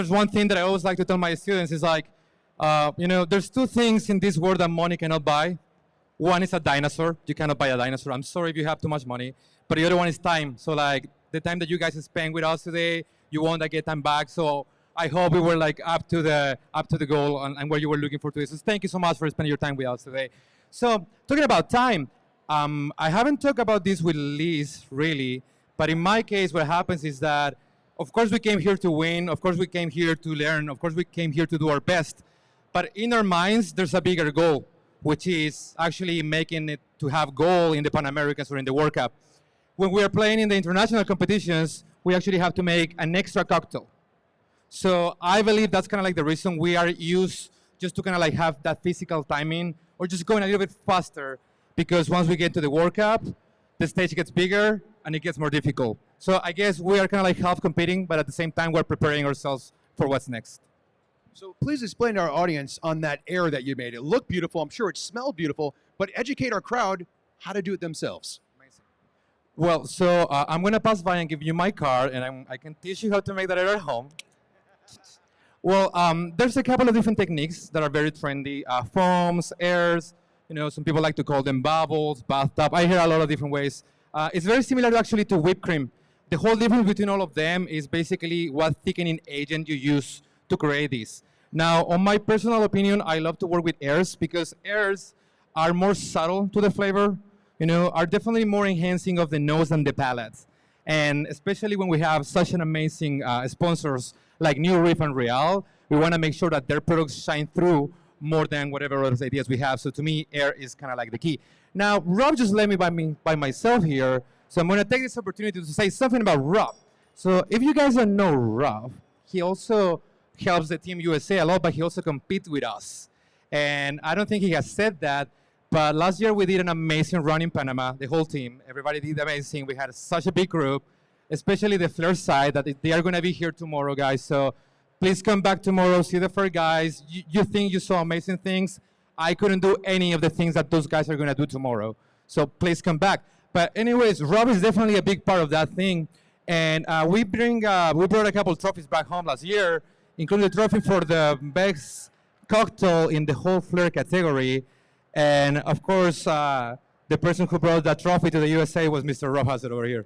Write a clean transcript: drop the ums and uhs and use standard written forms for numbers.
There's one thing that I always like to tell my students is like, there's two things in this world that money cannot buy. One is a dinosaur. You cannot buy a dinosaur. I'm sorry if you have too much money. But the other one is time. So like the time that you guys spent with us today, you won't get time back. So I hope we were like up to the goal and where you were looking for today. So thank you so much for spending your time with us today. So talking about time, I haven't talked about this with Liz really, but in my case, what happens is that, of course, we came here to win. Of course, we came here to learn. Of course, we came here to do our best. But in our minds, there's a bigger goal, which is actually making it to have goal in the Pan Americans or in the World Cup. When we are playing in the international competitions, we actually have to make an extra cocktail. So I believe that's kind of like the reason we are used just to kind of like have that physical timing or just going a little bit faster, because once we get to the World Cup, the stage gets bigger and it gets more difficult. So I guess we are kind of like half competing, but at the same time, we're preparing ourselves for what's next. So please explain to our audience on that air that you made. It looked beautiful. I'm sure it smelled beautiful, but educate our crowd how to do it themselves. Amazing. Well, so I'm going to pass by and give you my card, and I can teach you how to make that at home. Well, there's a couple of different techniques that are very trendy. Foams, airs, some people like to call them bubbles, bathtub. I hear a lot of different ways. It's very similar actually to whipped cream. The whole difference between all of them is basically what thickening agent you use to create this. Now, on my personal opinion, I love to work with airs because airs are more subtle to the flavor, are definitely more enhancing of the nose and the palate. And especially when we have such an amazing sponsors like New Reef and Real, we want to make sure that their products shine through more than whatever other ideas we have. So to me, air is kind of like the key. Now, Rob just let me by myself here, so I'm going to take this opportunity to say something about Rob. So if you guys don't know Rob, he also helps the Team USA a lot, but he also competes with us. And I don't think he has said that, but last year we did an amazing run in Panama, the whole team. Everybody did amazing. We had such a big group, especially the Flair side, that they are going to be here tomorrow, guys. So please come back tomorrow, see the Flair guys. You think you saw amazing things. I couldn't do any of the things that those guys are going to do tomorrow. So please come back. But anyways, Rob is definitely a big part of that thing. And we brought a couple trophies back home last year, including the trophy for the best cocktail in the whole Flair category. And of course, the person who brought that trophy to the USA was Mr. Rob Hassett over here.